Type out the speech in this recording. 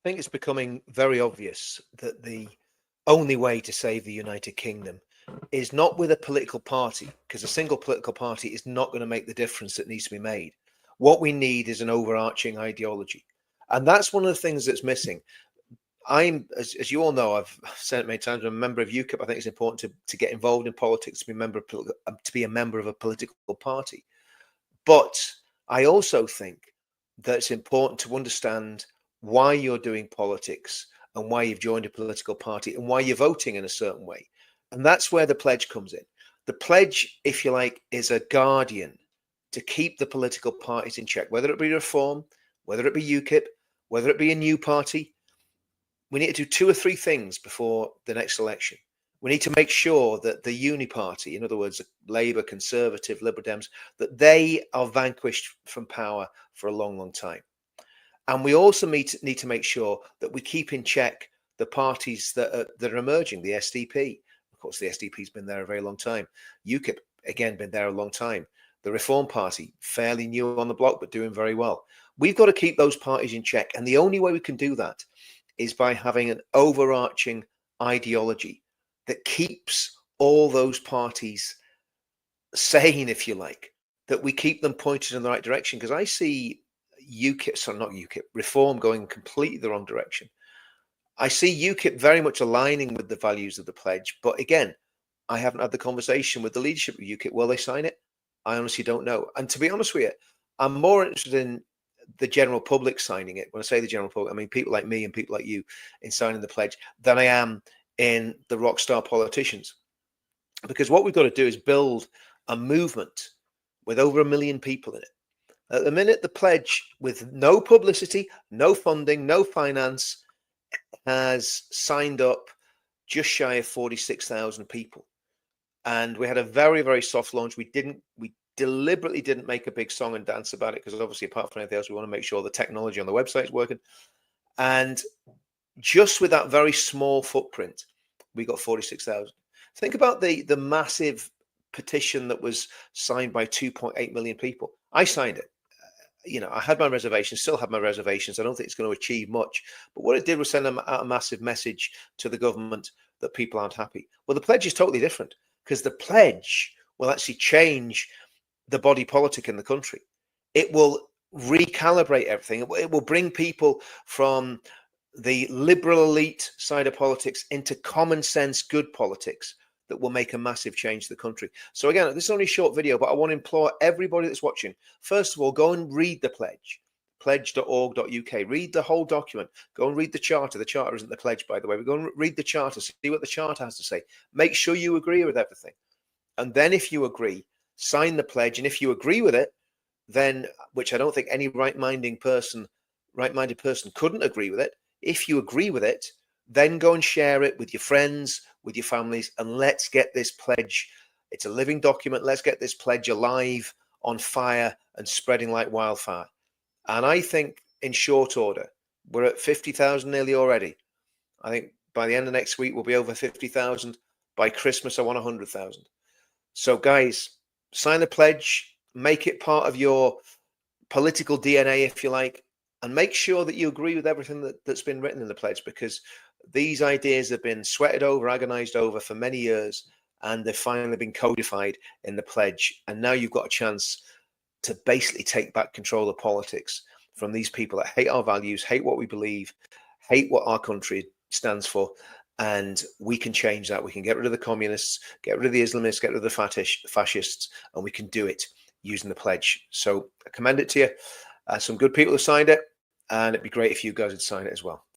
think it's becoming very obvious that the only way to save the United Kingdom is not with a political party, because a single political party is not going to make the difference that needs to be made. What we need is an overarching ideology. And that's one of the things that's missing. I'm, as you all know, I've said it many times, I'm a member of UKIP. I think it's important to get involved in politics, to be a member of a political party. But I also think that it's important to understand why you're doing politics and why you've joined a political party and why you're voting in a certain way. And that's where the pledge comes in. The pledge, if you like, is a guardian to keep the political parties in check, whether it be Reform, whether it be UKIP, whether it be a new party. We need to do two or three things before the next election. We need to make sure that the uni party, in other words, Labour, Conservative, Liberal Dems, that they are vanquished from power for a long, long time. And we also need to make sure that we keep in check the parties that are emerging, the SDP. Of course, the SDP's been there a very long time. UKIP, again, been there a long time. The Reform Party, fairly new on the block, but doing very well. We've got to keep those parties in check. And the only way we can do that is by having an overarching ideology that keeps all those parties sane, if you like, that we keep them pointed in the right direction. Because I see Reform going completely the wrong direction. I see UKIP very much aligning with the values of the pledge. But again, I haven't had the conversation with the leadership of UKIP. Will they sign it? I honestly don't know. And to be honest with you, I'm more interested in the general public signing it. When I say the general public, I mean people like me and people like you in signing the pledge than I am in the rock star politicians. Because what we've got to do is build a movement with over 1 million people in it. At the minute, the pledge, with no publicity, no funding, no finance, has signed up just shy of 46,000 people. And we had a very, very soft launch. We deliberately didn't make a big song and dance about it, because obviously, apart from anything else, we want to make sure the technology on the website is working. And just with that very small footprint, we got 46,000. Think about the massive petition that was signed by 2.8 million people. I signed it. I had my reservations, still have my reservations. I don't think it's going to achieve much. But what it did was send out a massive message to the government that people aren't happy. Well, the pledge is totally different, because the pledge will actually change the body politic in the country. It will recalibrate everything. It will bring people from the liberal elite side of politics into common sense, good politics that will make a massive change to the country. So again, this is only a short video, but I want to implore everybody that's watching, first of all, go and read the pledge, pledge.org.uk. Read the whole document. Go and read the charter. The charter isn't the pledge, by the way. We go and read the charter, see what the charter has to say. Make sure you agree with everything. And then if you agree, sign the pledge. And if you agree with it, then, which I don't think any right-minded person couldn't agree with it. If you agree with it, then go and share it with your friends, with your families, and let's get this pledge. It's a living document. Let's get this pledge alive, on fire, and spreading like wildfire. And I think in short order, we're at 50,000 nearly already. I think by the end of next week, we'll be over 50,000. By Christmas, I want 100,000. So guys, sign the pledge, make it part of your political DNA, if you like, and make sure that you agree with everything that's been written in the pledge, because these ideas have been sweated over, agonized over for many years, and they've finally been codified in the pledge. And now you've got a chance to basically take back control of politics from these people that hate our values, hate what we believe, hate what our country stands for. And we can change that. We can get rid of the communists, get rid of the Islamists, get rid of the fascists, and we can do it using the pledge. So I commend it to you. Some good people have signed it, and it'd be great if you guys would sign it as well.